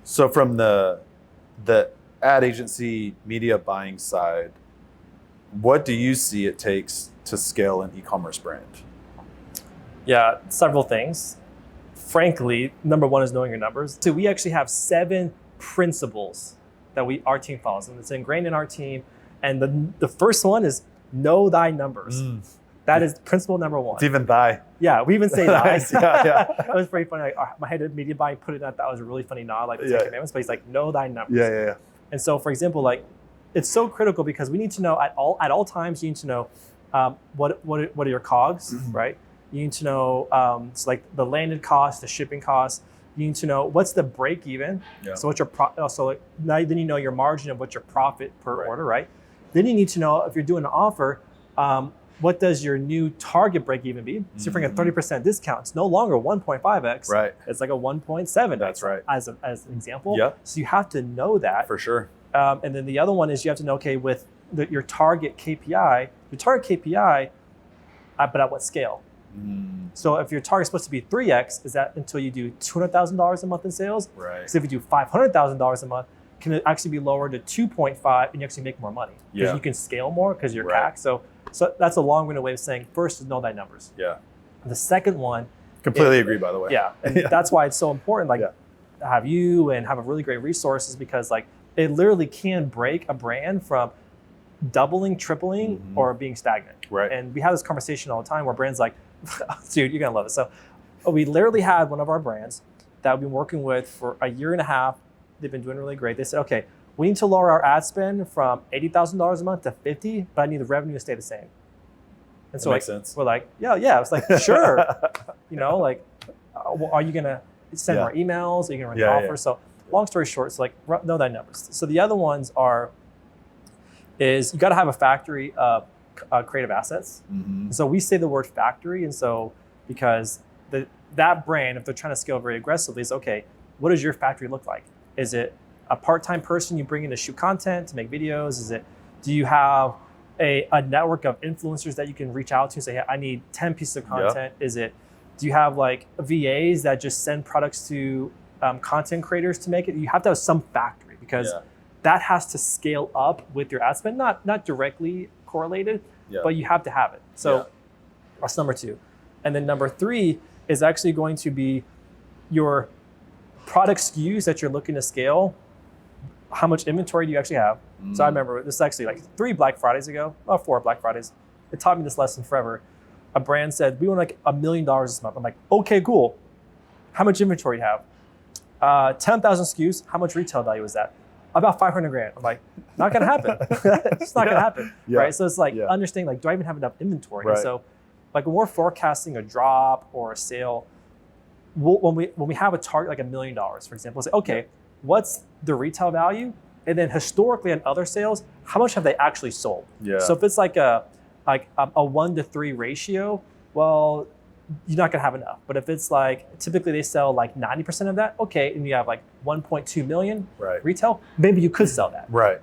So from the ad agency media buying side, what do you see it takes to scale an e-commerce brand? Yeah, several things. Frankly, number one is knowing your numbers. So we actually have 7 principles that our team follows, and it's ingrained in our team. And the first one is know thy numbers. That is principle number 1. It's even thy. Yeah, we even say thy. yeah. That was pretty funny. Like, my head of media buying put it out. That was a really funny nod, like the 10 commandments, but he's like, know thy numbers. Yeah. And so, for example, like, it's so critical because we need to know at all times. You need to know what are your COGS, right? You need to know so like the landed cost, the shipping cost. You need to know what's the break even. Yeah. So what's your then you know your margin of what's your profit per order, right? Then you need to know if you're doing an offer, what does your new target break even be? So you're bringing a 30% discount. It's no longer 1.5x. Right. It's like a 1.7x. That's right. As an example. Yeah. So you have to know that. For sure. And then the other one is you have to know, okay, with your target KPI, but at what scale? So if your target's supposed to be 3x, is that until you do $200,000 a month in sales? Right. Because if you do $500,000 a month, can it actually be lowered to 2.5 and you actually make more money? Because you can scale more because you're CAC. So that's a long-winded way of saying first is know thy numbers. Yeah. The second one. Completely agree, by the way. Yeah. And that's why it's so important. Like have you and have a really great resources because like it literally can break a brand from doubling, tripling, or being stagnant. Right. And we have this conversation all the time where brands like, dude, you're gonna love it. So we literally had one of our brands that we've been working with for a year and a half. They've been doing really great. They said, okay, we need to lower our ad spend from $80,000 a month to $50,000, but I need the revenue to stay the same. And so that makes sense. We're like, yeah. It's like, sure. Like, are you gonna send more emails? Are you gonna run offers? So long story short, it's like know thy numbers. So the other ones is you got to have a factory of creative assets. So we say the word factory, and so because that brand, if they're trying to scale very aggressively, is okay. What does your factory look like? Is it a part-time person you bring in to shoot content, to make videos? Do you have a network of influencers that you can reach out to and say, hey, I need 10 pieces of content? Do you have like VAs that just send products to content creators to make it? You have to have some factory because that has to scale up with your ad spend, not directly correlated, but you have to have it. So that's number 2. And then number 3 is actually going to be your product SKUs that you're looking to scale. How much inventory do you actually have? So I remember this is actually like 4 Black Fridays. It taught me this lesson forever. A brand said, we want like $1 million this month. I'm like, okay, cool. How much inventory do you have? 10,000 SKUs. How much retail value is that? About $500,000. I'm like, not gonna happen. It's not gonna happen, right? So it's like understanding, like, do I even have enough inventory? Right. So, like when we're forecasting a drop or a sale, when we have a target like $1 million, for example, we'll say, okay, what's the retail value? And then historically on other sales, how much have they actually sold? Yeah. So if it's like a 1-to-3 ratio, well, you're not gonna have enough. But if it's like, typically they sell like 90% of that, okay, and you have like 1.2 million retail, maybe you could sell that. Right.